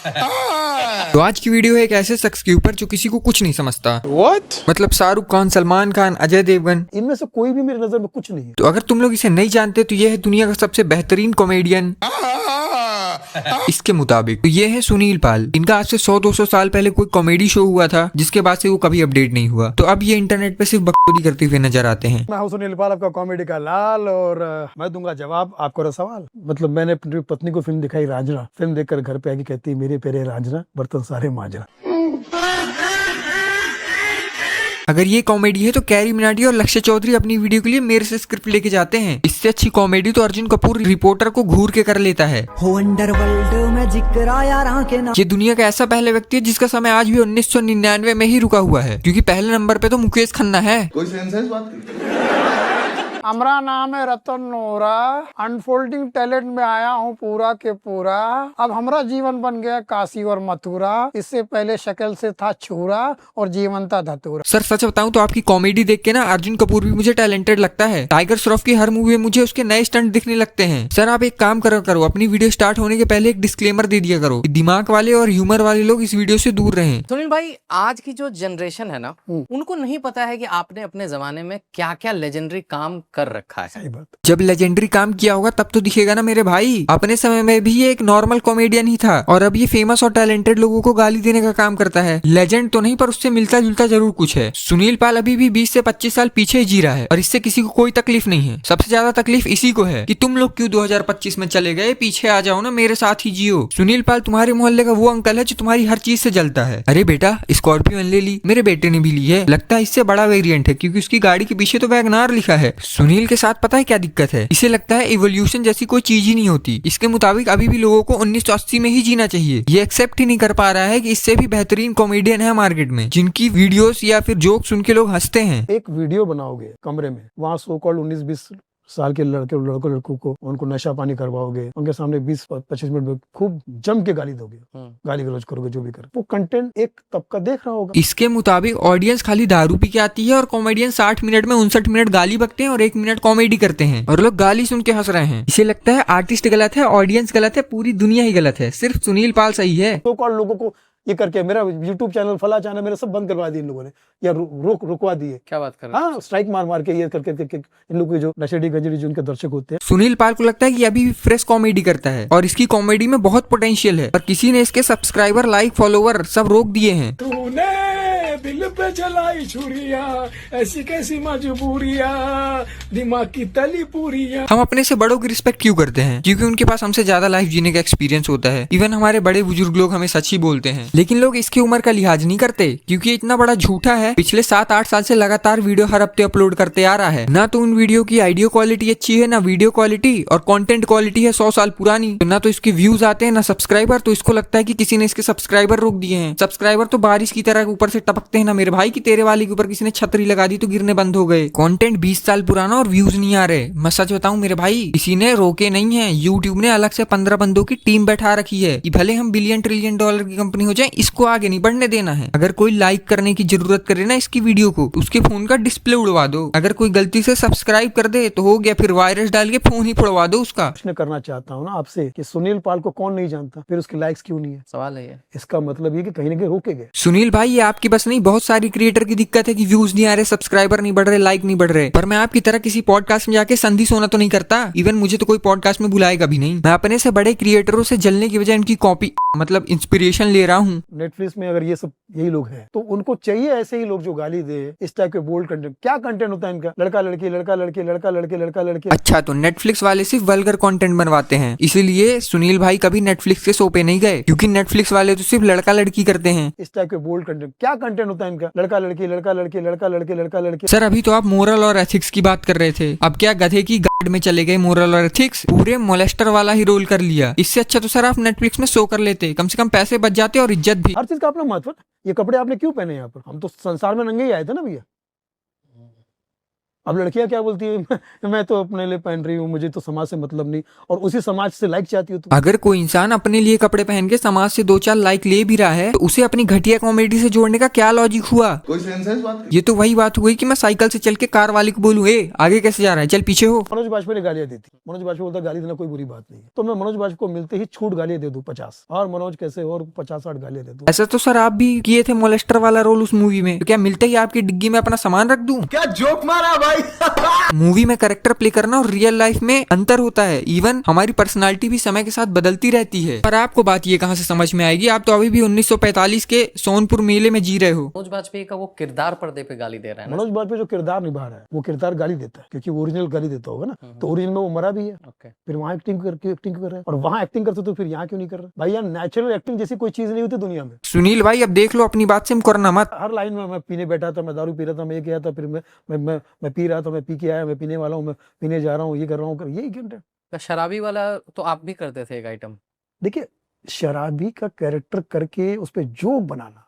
तो आज की वीडियो है एक ऐसे शख्स के ऊपर जो किसी को कुछ नहीं समझता। What? मतलब शाहरुख खान, सलमान खान, अजय देवगन, इनमें से कोई भी मेरी नजर में कुछ नहीं है। तो अगर तुम लोग इसे नहीं जानते तो यह है दुनिया का सबसे बेहतरीन कॉमेडियन इसके मुताबिक। तो ये है सुनील पाल। इनका आज से 100-200 साल पहले कोई कॉमेडी शो हुआ था जिसके बाद से वो कभी अपडेट नहीं हुआ। तो अब ये इंटरनेट पे सिर्फ बकचोदी करते हुए नजर आते हैं। मैं हूं सुनील पाल, आपका कॉमेडी का लाल, और मैं दूंगा जवाब आपको सवाल। मतलब मैंने अपनी पत्नी को फिल्म दिखाई रांझना, फिल्म देखकर घर पे आके कहती मेरे पेरे रांझना बर्तन सारे मांझना। अगर ये कॉमेडी है तो कैरी मिनाटी और लक्ष्य चौधरी अपनी वीडियो के लिए मेरे से स्क्रिप्ट लेके जाते हैं। इससे अच्छी कॉमेडी तो अर्जुन कपूर रिपोर्टर को घूर के कर लेता है। ये दुनिया का ऐसा पहला व्यक्ति है जिसका समय आज भी 1999 में ही रुका हुआ है, क्योंकि पहले नंबर पे तो मुकेश खन्ना है। कोई सेंस बात हमारा नाम है रतन नोरा, अनफोल्डिंग टैलेंट में आया हूँ पूरा के पूरा। अब हमारा जीवन बन गया काशी और मथुरा, इससे पहले शक्ल से था छूरा और जीवन था धतूरा। सर सच बताऊं तो आपकी कॉमेडी देख के ना अर्जुन कपूर भी मुझे टैलेंटेड लगता है। टाइगर श्रॉफ की हर मूवी में मुझे उसके नए स्टंट दिखने लगते हैं। सर आप एक काम करो, अपनी वीडियो स्टार्ट होने के पहले एक डिस्क्लेमर दे दिया करो, दिमाग वाले और ह्यूमर वाले लोग इस वीडियो से दूर रहें। सुनील भाई, आज की जो जनरेशन है ना, उनको नहीं पता है कि आपने अपने जमाने में क्या क्या लेजेंडरी काम कर रखा है। सही बात। जब लेजेंडरी काम किया होगा तब तो दिखेगा ना मेरे भाई। अपने समय में भी ये एक नॉर्मल कॉमेडियन ही था और अब ये फेमस और टैलेंटेड लोगों को गाली देने का काम करता है। लेजेंड तो नहीं पर उससे मिलता जुलता जरूर कुछ है। सुनील पाल अभी भी 20 से 25 साल पीछे ही जी रहा है और इससे किसी को कोई तकलीफ नहीं है। सबसे ज्यादा तकलीफ इसी को है कि तुम लोग क्यों 2025 में चले गए, पीछे आ जाओ ना, मेरे साथ ही जियो। सुनील पाल तुम्हारे मोहल्ले का वो अंकल है जो तुम्हारी हर चीज से जलता है। अरे बेटा स्कॉर्पियो ले ली, मेरे बेटे ने भी ली है, लगता है इससे बड़ा वेरिएंट है क्योंकि उसकी गाड़ी के पीछे तो वैगनार लिखा है। सुनील के साथ पता है क्या दिक्कत है? इसे लगता है इवोल्यूशन जैसी कोई चीज ही नहीं होती। इसके मुताबिक अभी भी लोगों को 1980 में ही जीना चाहिए। ये एक्सेप्ट ही नहीं कर पा रहा है कि इससे भी बेहतरीन कॉमेडियन है मार्केट में जिनकी वीडियोस या फिर जोक सुन के लोग हंसते हैं। एक वीडियो बनाओगे कमरे में, वहाँ सो कॉल्ड 19-20 साल के लड़कों को उनको नशा पानी करवाओगे, उनके सामने 20-25 मिनट में खूब जम के गाली दोगे, गाली गलौज करोगे, जो भी कर, वो कंटेंट एक तबका देख रहा होगा। इसके मुताबिक ऑडियंस खाली दारू पी के आती है और कॉमेडियन 60 मिनट में 59 मिनट गाली बकते हैं और 1 मिनट कॉमेडी करते हैं और लोग गाली सुन के हंस रहे हैं। इसे लगता है आर्टिस्ट गलत है, ऑडियंस गलत है, पूरी दुनिया ही गलत है, सिर्फ सुनील पाल सही है। सो कॉल्ड लोगों को ये करके मेरा यूट्यूब चैनल, फला चैनल मेरा सब बंद करवा दिए इन लोगों ने, या रुकवा दिए। क्या बात कर रहे हैं? हाँ, स्ट्राइक मार के ये करके इन लोगों के जो नशेड़ी गंजड़ी जो उनके दर्शक होते हैं। सुनील पाल को लगता है कि अभी भी फ्रेश कॉमेडी करता है और इसकी कॉमेडी में बहुत पोटेंशियल है, पर किसी ने इसके सब्सक्राइबर, लाइक, फॉलोवर सब रोक दिए हैं। तूने दिल पे चलाई छुरिया, ऐसी कैसी मजबूरिया, दिमाग की तली पूरिया। हम अपने से बड़ों की रिस्पेक्ट क्यों करते हैं? क्योंकि उनके पास हमसे ज्यादा लाइफ जीने का एक्सपीरियंस होता है। इवन हमारे बड़े बुजुर्ग लोग हमें सच ही बोलते हैं, लेकिन लोग इसकी उम्र का लिहाज नहीं करते क्योंकि ये इतना बड़ा झूठा है। पिछले 7-8 साल से लगातार वीडियो हर हफ्ते अपलोड करते आ रहा है। ना तो उन वीडियो की ऑडियो क्वालिटी अच्छी है, ना वीडियो क्वालिटी, और कंटेंट क्वालिटी है 100 साल पुरानी। तो ना तो इसके व्यूज आते हैं, ना सब्सक्राइबर। तो इसको लगता है कि किसी ने इसके सब्सक्राइबर रोक दिए हैं। सब्सक्राइबर तो बारिश की तरह ऊपर से टपकते हैं ना मेरे भाई, कि तेरे वाले के ऊपर किसी ने छतरी लगा दी तो गिरने बंद हो गए। कंटेंट 20 साल पुराना और व्यूज नहीं आ रहे। मैं सच बताऊं मेरे भाई, किसी ने रोके नहीं है। यूट्यूब ने अलग से 15 बंदों की टीम बैठा रखी है कि भले हम $1 ट्रिलियन की कंपनी हो जाए, इसको आगे नहीं बढ़ने देना है। अगर कोई लाइक करने की जरूरत करे ना इसकी वीडियो को, तो उसके फोन का डिस्प्ले उड़वा दो। अगर कोई गलती से सब्सक्राइब कर दे तो हो गया, फिर वायरस डाल के फोन ही फोड़वा दो उसका। प्रश्न करना चाहता हूँ ना आपसे कि सुनील पाल को कौन नहीं जानता, फिर उसके लाइक्स क्यों नहीं है? सवाल है ये। इसका मतलब ये कि कहीं ना कहीं रोके गए। सुनील भाई, ये आपकी बस नहीं, बहुत सारी क्रिएटर की दिक्कत है कि व्यूज नहीं आ रहे, सब्सक्राइबर नहीं बढ़ रहे, लाइक नहीं बढ़ रहे। पर मैं आपकी तरह किसी पॉडकास्ट में जाके संधि सोना तो नहीं करता। इवन मुझे तो कोई पॉडकास्ट में बुलाएगा भी नहीं। मैं अपने से बड़े क्रिएटरों से जलने की बजाय इनकी कॉपी, मतलब इंस्पिरेशन ले रहा हूँ। नेटफ्लिक्स में अगर ये सब यही लोग हैं तो उनको चाहिए ऐसे ही लोग जो गाली दे, इस टाइप के बोल्ड कंटेंट। क्या कंटेंट होता है इनका? लड़का लड़की, लड़का लड़की, लड़का लड़के, लड़का लड़के। अच्छा, तो नेटफ्लिक्स वाले सिर्फ वल्गर कंटेंट बनवाते हैं, इसीलिए सुनील भाई कभी नेटफ्लिक्स के शो पे नहीं गए, क्योंकि नेटफ्लिक्स वाले तो सिर्फ लड़का लड़की करते हैं। इस टाइप के बोल्ड कंटेंट, क्या कंटेंट होता है इनका? लड़का लड़की, लड़का लड़के, लड़का लड़के, लड़का लड़के। सर अभी तो आप मोरल और एथिक्स की बात कर रहे थे, अब क्या गधे की गार्ड में चले गए मोरल और एथिक्स? पूरे मोलेस्टर वाला ही रोल कर लिया। इससे अच्छा तो सर आप नेटफ्लिक्स में शो कर लेते, कम से कम पैसे बच जाते और इज्जत भी। हर चीज का अपना महत्व। ये कपड़े आपने क्यों पहने यहाँ पर? हम तो संसार में नंगे ही आए थे ना भैया। अब लड़कियां क्या बोलती है, मैं तो अपने लिए पहन रही हूँ, मुझे तो समाज से मतलब नहीं, और उसी समाज से लाइक चाहती हो तुम। अगर कोई इंसान अपने लिए कपड़े पहन के समाज से 2-4 लाइक ले भी रहा है तो उसे अपनी घटिया कॉमेडी से जोड़ने का क्या लॉजिक हुआ? कोई सेंस है इस बात? ये तो वही बात हुई कि मैं साइकिल से चल के कार वाले को बोलूं, ए आगे कैसे जा रहा है, चल पीछे हो। मनोज बाजपेयी ने गालियां दी थी। मनोज बाजपेयी बोलता गाली देना कोई बुरी बात नहीं है, तो मैं मनोज बाजपेयी को मिलते ही छूट गालियां दे दूं 50, और मनोज कैसे और 50-60 गालियां दे दूं। ऐसा तो सर आप भी किए थे मोलेस्टर वाला रोल उस मूवी में, तो क्या मिलते ही आपकी डिग्गी में अपना सामान रख दूं? क्या जोक मारा भाई। मूवी में कैरेक्टर प्ले करना और रियल लाइफ में अंतर होता है। इवन हमारी पर्सनालिटी भी समय के साथ बदलती रहती है। पर आपको बात ये कहाँ से समझ में आएगी, आप तो अभी भी 1945 के सोनपुर मेले में जी रहे हो। मनोज बाजपेयी का वो किरदार पर्दे पे गाली दे रहा है ना। मनोज बाजपेयी जो किरदार निभा रहा है वो किरदार गाली देता है, क्योंकि ओरिजिनल गाली देता होगा ना, तो ओरिजिनल में वो मरा भी है, ओके। फिर वहाँ एक्टिंग कर रहे हैं, और वहाँ एक्टिंग करते तो फिर यहाँ क्यों नहीं कर रहे भाई? यार नेचुरल एक्टिंग जैसी कोई चीज नहीं होती दुनिया में। सुनील भाई अब देख लो, अपनी बात से मुकरना मत। हर लाइन में मैं पीने बैठा था, मैं दारू पी रहा था, मैं ये किया था, फिर मैं पी रहा था, मैं पी के आया, मैं पीने वाला हूँ, मैं पीने जा रहा हूँ, ये कर रहा हूँ, यही कंटेंट। तो शराबी वाला तो आप भी करते थे एक आइटम। देखिए, शराबी का कैरेक्टर करके उस पर जोक बनाना,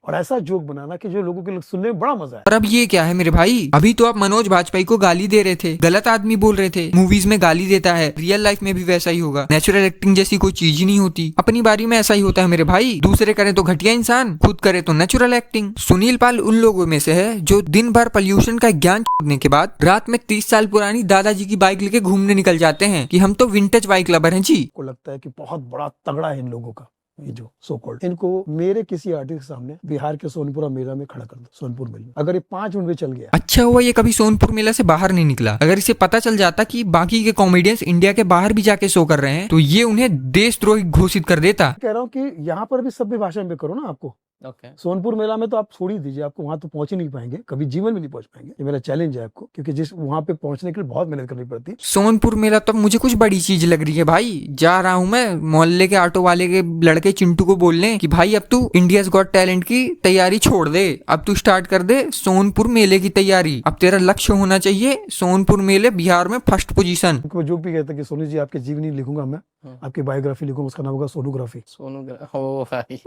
और ऐसा जोक बनाना कि जो लोगों के सुनने में बड़ा मजा है। और अब ये क्या है मेरे भाई, अभी तो आप मनोज बाजपेयी को गाली दे रहे थे, गलत आदमी बोल रहे थे। मूवीज में गाली देता है, रियल लाइफ में भी वैसा ही होगा। नेचुरल एक्टिंग जैसी कोई चीज ही नहीं होती। अपनी बारी में ऐसा ही होता है मेरे भाई, दूसरे करे तो घटिया इंसान, खुद करे तो नेचुरल एक्टिंग। सुनील पाल उन लोगों में से है जो दिन भर पोल्यूशन का ज्ञान छोड़ने के बाद रात में 30 साल पुरानी दादाजी की बाइक लेके घूमने निकल जाते हैं कि हम तो विंटेज बाइक लवर हैं जी। को लगता है कि बहुत बड़ा तगड़ा है इन लोगों का, ये जो सो कॉल्ड, इनको मेरे किसी आर्टिस्ट के सामने बिहार के सोनपुरा मेला में खड़ा कर दो, सोनपुर मेले में, अगर ये 5 मिनट में चल गया। अच्छा हुआ ये कभी सोनपुर मेला से बाहर नहीं निकला। अगर इसे पता चल जाता कि बाकी के कॉमेडियंस इंडिया के बाहर भी जाके शो कर रहे हैं तो ये उन्हें देशद्रोही घोषित कर देता। कह रहा हूँ कि यहाँ पर भी सभ्य भाषा में करो ना आपको। ओके। सोनपुर मेला में तो आप छोड़ ही दीजिए, आपको वहां तो पहुंच ही नहीं पाएंगे, कभी जीवन में नहीं पहुंच पाएंगे। ये मेरा चैलेंज है आपको, क्योंकि जिस वहां पे पहुंचने के लिए बहुत मेहनत करनी पड़ती है। सोनपुर मेला तो मुझे कुछ बड़ी चीज लग रही है भाई। जा रहा हूँ मैं मोहल्ले के ऑटो वाले के लड़के चिंटू को बोलने कि भाई अब तू इंडियाज गॉट टैलेंट की तैयारी छोड़ दे, अब तू स्टार्ट कर दे सोनपुर मेले की तैयारी। अब तेरा लक्ष्य होना चाहिए सोनपुर मेले बिहार में फर्स्ट पोजीशन। वो जोक भी कहता है कि सोनू जी आपके जीवनी लिखूंगा मैं, आपकी बायोग्राफी लिखूंगा, उसका नाम होगा सोनोग्राफी। सोनू हो भाई।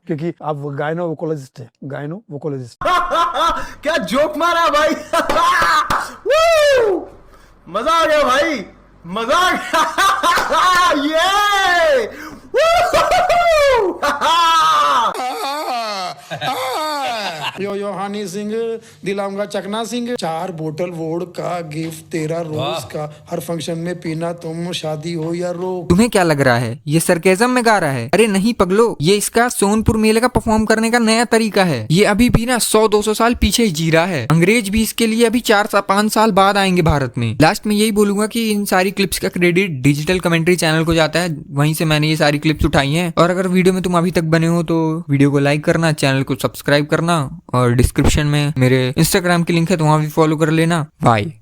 क्योंकि आप गायनो वोकोलॉजिस्ट है, गायनो वोकोलॉजिस्ट। क्या जोक मारा भाई। वू! मजा आ गया भाई, मजा आ गया। ये यो हानी सिंह दिलाऊंगा चकना सिंह, 4 बोतल वोड का गिफ्ट तेरा रोज का, हर फंक्शन में पीना तुम, शादी हो या रोक। तुम्हें क्या लग रहा है ये सरकेज़म में गा रहा है? अरे नहीं पगलो, ये इसका सोनपुर मेले का परफॉर्म करने का नया तरीका है। ये अभी भी ना 100-200 साल पीछे जी रहा है। अंग्रेज भी इसके लिए अभी 4-5 साल बाद आएंगे भारत में। लास्ट में यही बोलूंगा कि इन सारी क्लिप्स का क्रेडिट डिजिटल कमेंट्री चैनल को जाता है, वहीं से मैंने ये सारी क्लिप्स उठाई हैं। और अगर वीडियो में तुम अभी तक बने हो तो वीडियो को लाइक करना, चैनल को सब्सक्राइब करना, और डिस्क्रिप्शन में मेरे इंस्टाग्राम की लिंक है तो वहां भी फॉलो कर लेना। बाय।